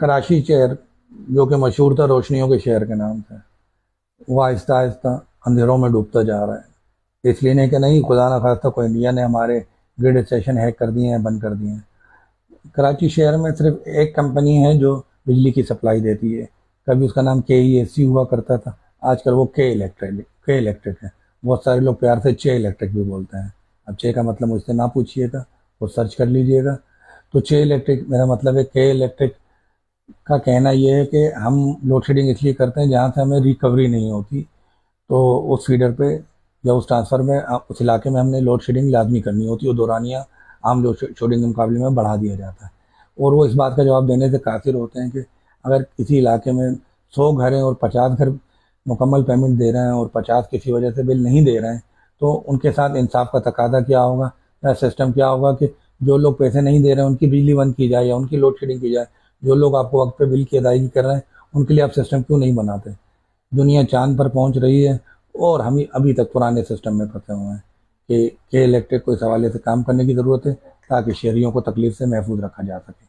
कराची शहर जो कि मशहूर था रोशनियों के शहर के नाम से, वो आहिस्ता आहिस्ता अंधेरों में डूबता जा रहा है। इसलिए नहीं कि नहीं, खुदा ना खास्ता कोई इंडिया ने हमारे ग्रिड स्टेशन हैक कर दिए हैं, बंद कर दिए हैं। कराची शहर में सिर्फ एक कंपनी है जो बिजली की सप्लाई देती है। कभी उसका नाम KESC हुआ करता था, आजकल वो के इलेक्ट्रिक है। बहुत सारे लोग प्यार से चे इलेक्ट्रिक भी बोलते हैं। अब चे का मतलब मुझसे ना पूछिएगा, वो सर्च कर लीजिएगा। तो चे इलेक्ट्रिक मेरा मतलब है। के इलेक्ट्रिक का कहना ये है कि हम लोड शेडिंग इसलिए करते हैं जहाँ से हमें रिकवरी नहीं होती, तो उस फीडर पे या उस ट्रांसफर में उस इलाके में हमने लोड शेडिंग लाजमी करनी होती है, और दौरानिया आम लोड शेडिंग के मुकाबले में बढ़ा दिया जाता है। और वो इस बात का जवाब देने से कासिर होते हैं कि अगर किसी इलाके में 100 घर हैं और 50 घर मुकम्मल पेमेंट दे रहे हैं और 50 किसी वजह से बिल नहीं दे रहे हैं, तो उनके साथ इंसाफ का तकादा क्या होगा, या सिस्टम क्या होगा कि जो लोग पैसे नहीं दे रहे हैं उनकी बिजली बंद की जाए या उनकी लोड शेडिंग की जाए। जो लोग आपको वक्त पे बिल की अदायगी कर रहे हैं उनके लिए आप सिस्टम क्यों नहीं बनाते। दुनिया चांद पर पहुंच रही है और हम ही अभी तक पुराने सिस्टम में फंसे हुए हैं कि इलेक्ट्रिक को इस हवाले से काम करने की ज़रूरत है ताकि शहरियों को तकलीफ से महफूज रखा जा सके।